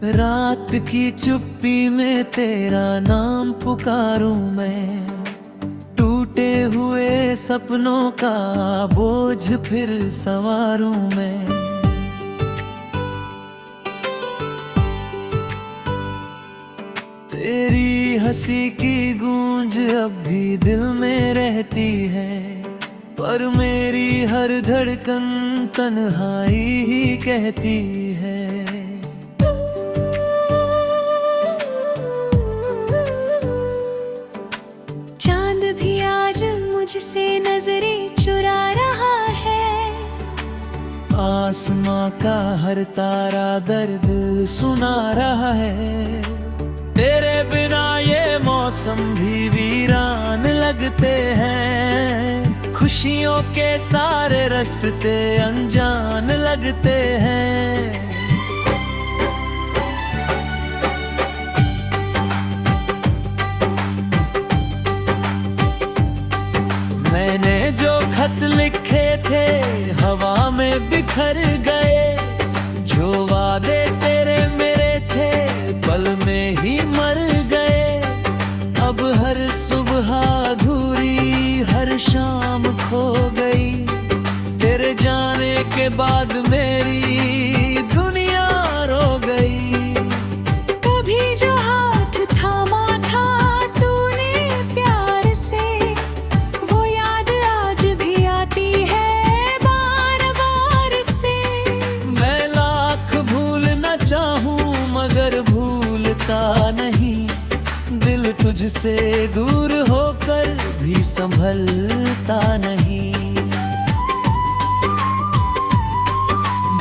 रात की चुप्पी में तेरा नाम पुकारूं मैं, टूटे हुए सपनों का बोझ फिर संवारूं मैं। तेरी हंसी की गूंज अब भी दिल में रहती है, पर मेरी हर धड़कन तन्हाई ही कहती है। चांद भी आज मुझसे नजरें चुरा रहा है, आसमां का हर तारा दर्द सुना रहा है। तेरे बिना ये मौसम भी वीरान लगते हैं, खुशियों के सारे रास्ते अनजान लगते हैं। मैंने जो खत लिखे थे हवा में बिखर गए, जो वादे तेरे मेरे थे पल में ही मर गए। अब हर सुबह अधूरी हर शाम खो गई, तेरे जाने के बाद मेरी दुनिया रो गई। कभी जो हाथ थामा था तूने प्यार से, वो याद आज भी आती है बार बार से। मैं लाख भूलना चाहूं मगर भूलता नहीं, दिल तुझसे दूर होकर भी संभलता नहीं।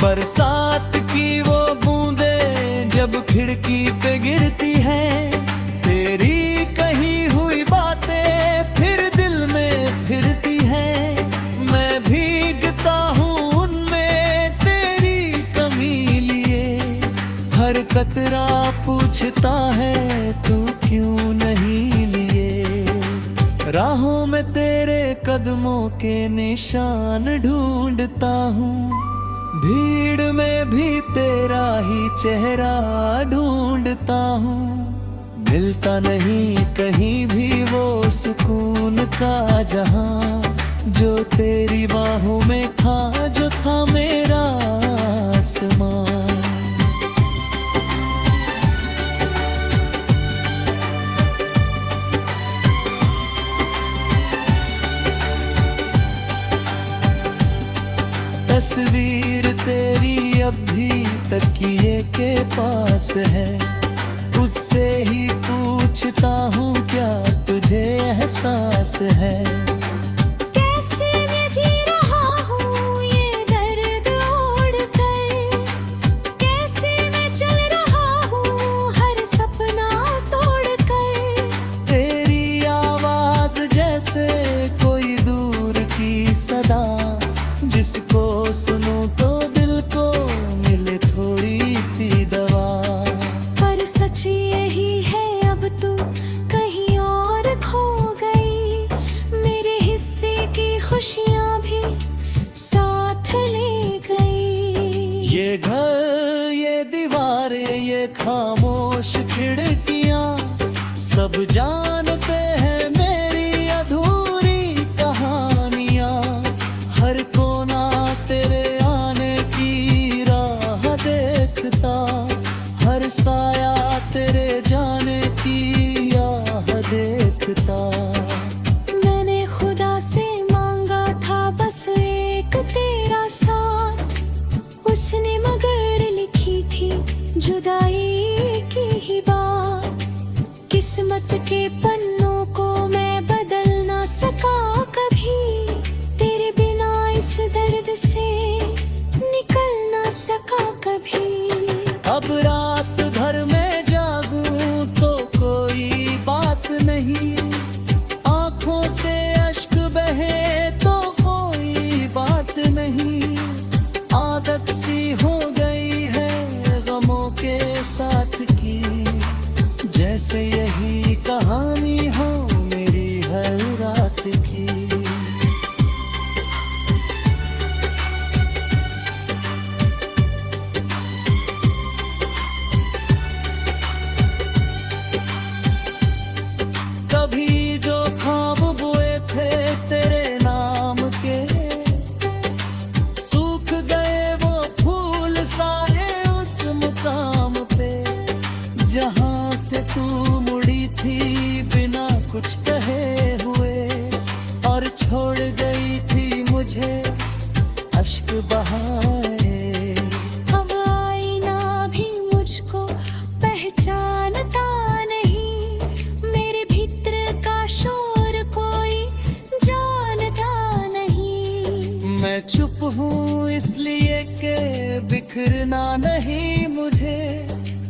बरसात की वो बूंदें जब खिड़की पे गिरती हैं, तेरी कही हुई बातें फिर दिल में फिरती हैं। मैं भीगता हूँ उनमें तेरी कमी लिए, हर कतरा पूछता है तू क्यों नहीं लिए। राहों में तेरे कदमों के निशान ढूंढता हूँ, भीड़ में भी तेरा ही चेहरा ढूंढता हूँ। मिलता नहीं कहीं भी वो सुकून का जहां, जो तेरी बाहों में था, जो था मेरा आसमां। तस्वीर तेरी अब भी तकिए के पास है, उससे ही पूछता हूँ क्या तुझे एहसास है। कैसे मैं जी रहा हूँ ये दर्द ओढ़कर, कैसे मैं चल रहा हूँ हर सपना तोड़कर। तेरी आवाज जैसे कोई दूर की सदा, जिसको सुनूं तो दिल को मिले थोड़ी सी दवा। पर सच यही है अब तू कहीं और खो गई, मेरे हिस्से की खुशियाँ भी साथ ले गई। ये घर, ये दीवारें, ये खामोश खिड़कियाँ, सब जानते हैं मेरी अधूरी कहानियाँ। हर कोना तेरे आने की राह देखता, हर साया तेरे जाने की आह देखता। मैंने खुदा से मांगा था बस एक तेरा साथ, उसने मगर लिखी थी जुदाई की ही बात। किस्मत के पन्नों को मैं बदल ना सका कभी, तेरे बिना इस दर्द से निकल ना सका कभी। अब रात भर में जागूं तो कोई बात नहीं, आंखों से अश्क बहे तो कोई बात नहीं। आदत सी हो गई है गमों के साथ की, जैसे यही कहानी हो मेरी हर रात की। से तू मुड़ी थी बिना कुछ कहे हुए, और छोड़ गई थी मुझे अश्क बहाए। अब आईना भी मुझको पहचानता नहीं, मेरे भीतर का शोर कोई जानता नहीं। मैं चुप हूँ इसलिए कि बिखरना नहीं मुझे,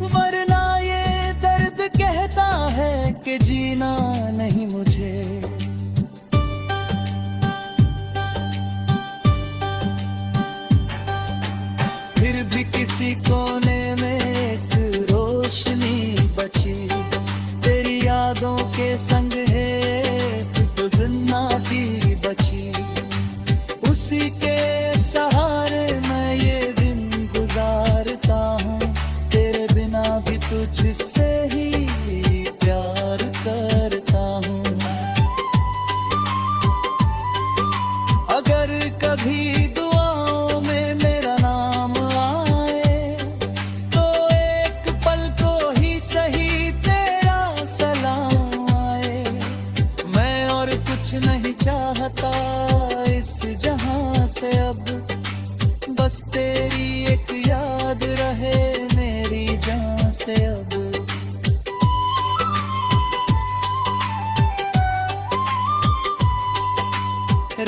वरना ये दर्द कहता है कि जीना नहीं मुझे। फिर भी किसी कोने में एक रोशनी बची, तेरी यादों के संग है एक जिन्नाती बची। उसी के सहारे मैं ये दिन गुजारता हूँ, तेरे बिना भी तुझसे ही प्यार करता हूँ। अगर कभी दुआओं में मेरा नाम आए, तो एक पल को ही सही तेरा सलाम आए। मैं और कुछ नहीं चाहता इस जहां से अब, बस तेरी एक याद रहे मेरी जान से अब।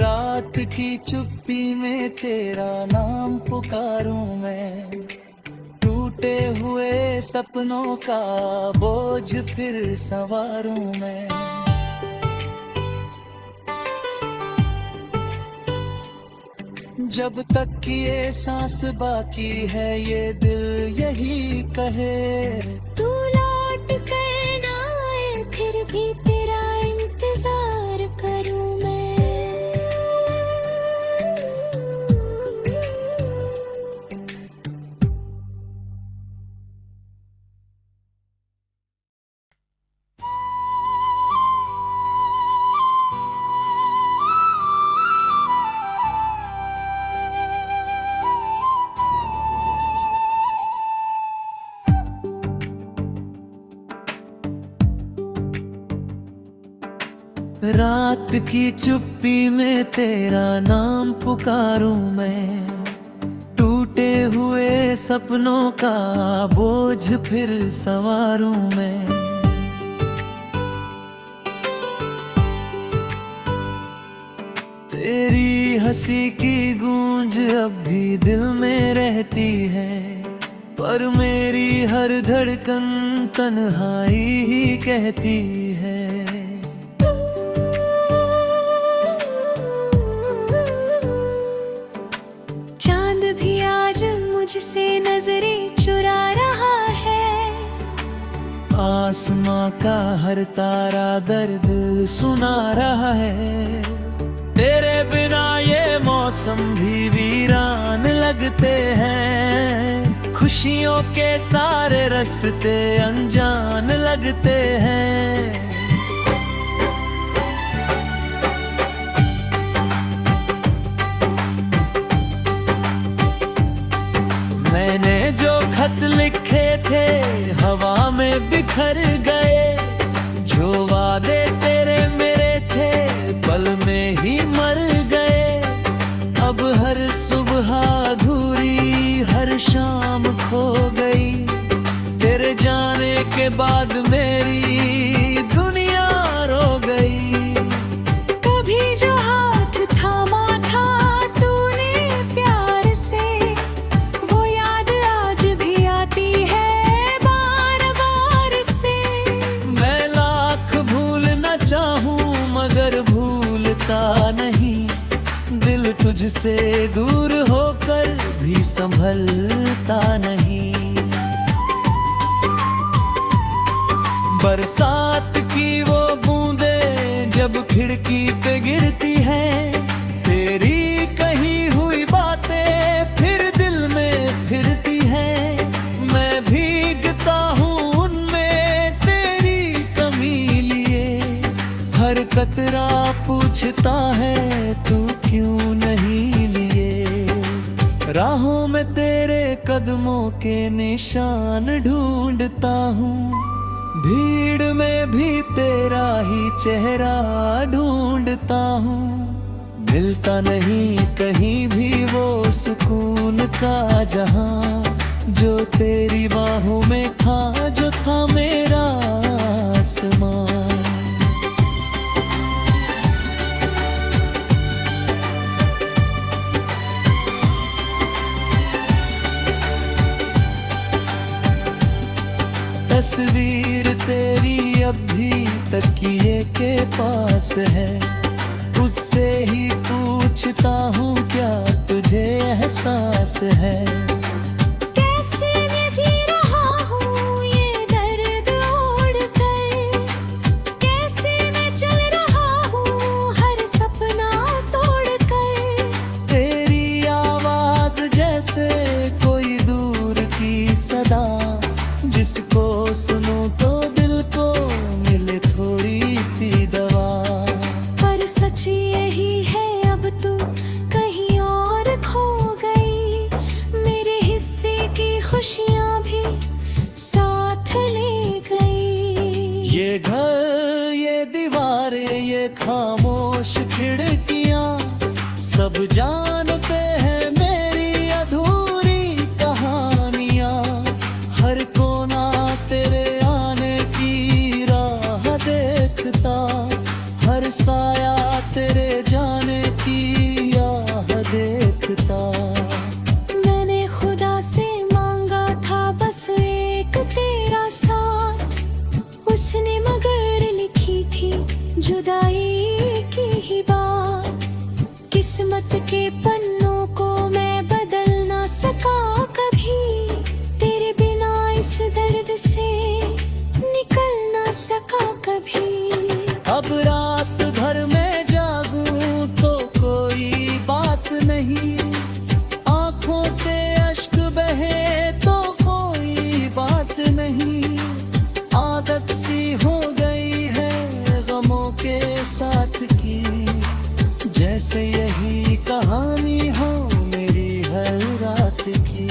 रात की चुप्पी में तेरा नाम पुकारूं मैं, टूटे हुए सपनों का बोझ फिर संवारूं मैं। जब तक कि ये सांस बाकी है ये दिल यही कहे, तू लौट कर ना आए फिर भी तेरा इंतजार करूं मैं। रात की चुप्पी में तेरा नाम पुकारूं मैं, टूटे हुए सपनों का बोझ फिर संवारूं मैं। तेरी हंसी की गूंज अब भी दिल में रहती है, पर मेरी हर धड़कन तन्हाई ही कहती है। चांद भी आज मुझसे नजरें चुरा रहा है, आसमां का हर तारा दर्द सुना रहा है। तेरे बिना ये मौसम भी वीरान लगते हैं, खुशियों के सारे रास्ते अनजान लगते हैं। मैंने जो खत लिखे थे हवा में बिखर गए, जो वादे तेरे मेरे थे पल में ही मर गए। अब हर सुबह अधूरी हर शाम खो गई, तेरे जाने के बाद मेरी दुनिया रो गई। कभी जो हाथ थामा था तूने प्यार से, वो याद आज भी आती है बार बार से। मैं लाख भूलना चाहूं मगर भूलता नहीं, दिल तुझसे दूर होकर भी संभलता नहीं। बरसात की वो बूंदें जब खिड़की पे गिरती हैं, तेरी कही हुई बातें फिर दिल में फिरती हैं। मैं भीगता हूँ उनमें तेरी कमी लिए, हर कतरा पूछता है तू क्यों नहीं लिए। राहों में तेरे कदमों के निशान ढूंढता हूँ, भीड़ में भी तेरा ही चेहरा ढूंढता हूँ, मिलता नहीं कहीं भी वो सुकून का जहां, जो तेरी बाहों में था, जो था मेरा आसमां। तस्वीर तेरी अब भी तकिए के पास है, उससे ही पूछता हूँ क्या तुझे एहसास है। कैसे मैं जी रहा हूँ ये दर्द ओढ़कर, कैसे मैं चल रहा हूँ हर सपना तोड़कर। तेरी आवाज जैसे कोई दूर की सदा, जिसको सुनूं तो दिल को मिले थोड़ी सी दवा। पर सच यही है अब तू कहीं और खो गई, मेरे हिस्से की खुशियाँ भी साथ ले गई। ये घर, ये दीवारें, ये खामोश खिड़कियाँ, सब जानते हैं मेरी अधूरी कहानियाँ। हर कोना तेरे आने की राह देखता, हर साया तेरे जाने की आह देखता। मैंने खुदा से मांगा था बस एक तेरा साथ, उसने मगर लिखी थी जुदाई की ही बात। किस्मत के पन्नों को मैं बदल ना सका कभी, तेरे बिना इस दर्द से निकल ना सका कभी। अब रात भर मैं जागूं तो कोई बात नहीं, आंखों से अश्क बहे तो कोई बात नहीं। आदत सी हो गई है गमों के साथ की, जैसे यही कहानी हो मेरी हर रात की।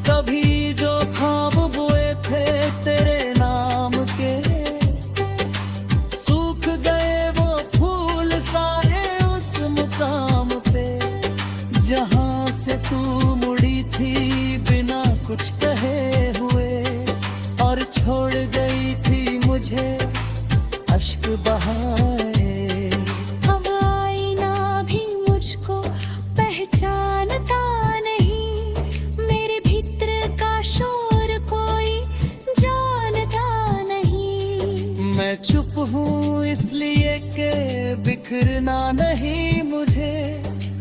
कभी जो ख्वाब बुए थे तेरे नाम के, सूख गए वो फूल सारे उस मुकाम पे, जहां से तू मुड़ी थी बिना कुछ कहे हुए, और छोड़ गई थी मुझे अश्क बहाए। अब आईना भी मुझको पहचानता नहीं, मेरे भीतर का शोर कोई जानता नहीं। मैं चुप हूँ इसलिए के बिखरना नहीं मुझे,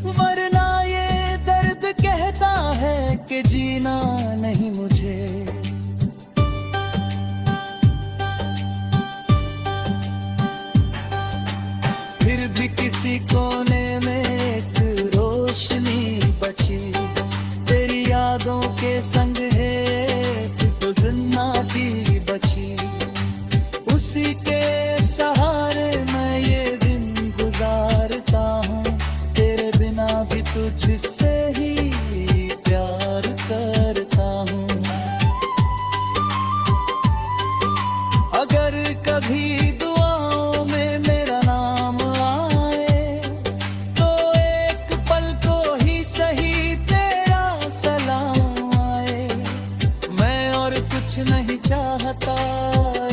वरना ये दर्द कहता है कि जीना नहीं मुझे। फिर भी किसी कोने में एक रोशनी बची, तेरी यादों के संग है एक तो जिन्नाती बची। उसी के सहारे मैं ये दिन गुजारता हूँ, तेरे बिना भी तुझसे ही प्यार करता हूँ। अगर कभी दुआओं में मेरा नाम आए, तो एक पल को ही सही तेरा सलाम आए। मैं और कुछ नहीं चाहता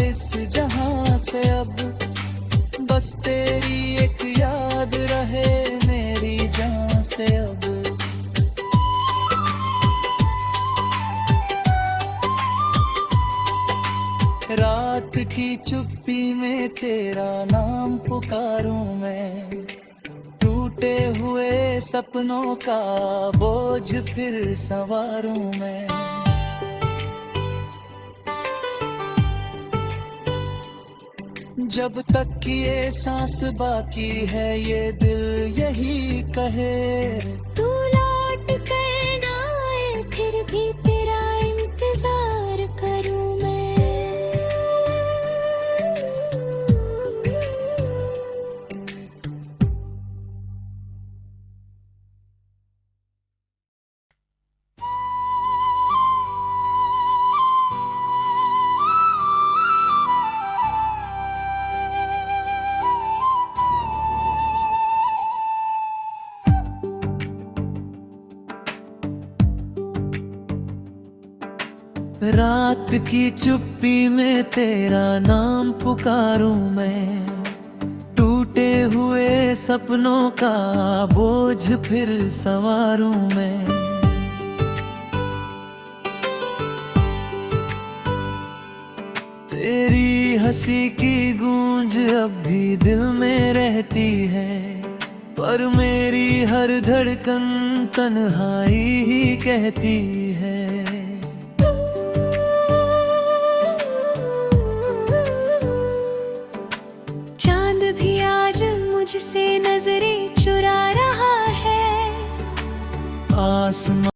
इस जहां से अब, बस तेरी एक याद रहे मेरी जान से अब। रात की चुप्पी में तेरा नाम पुकारूं मैं, टूटे हुए सपनों का बोझ फिर संवारूं मैं। जब तक ये सांस बाकी है ये दिल यही कहे, तू लौट कर ना आए फिर भी तेरा इंतजार करूं मैं। रात की चुप्पी में तेरा नाम पुकारूं मैं, टूटे हुए सपनों का बोझ फिर संवारूं मैं। तेरी हंसी की गूंज अब भी दिल में रहती है, पर मेरी हर धड़कन तन्हाई ही कहती है। चांद भी आज मुझसे नजरें चुरा रहा है, आसमां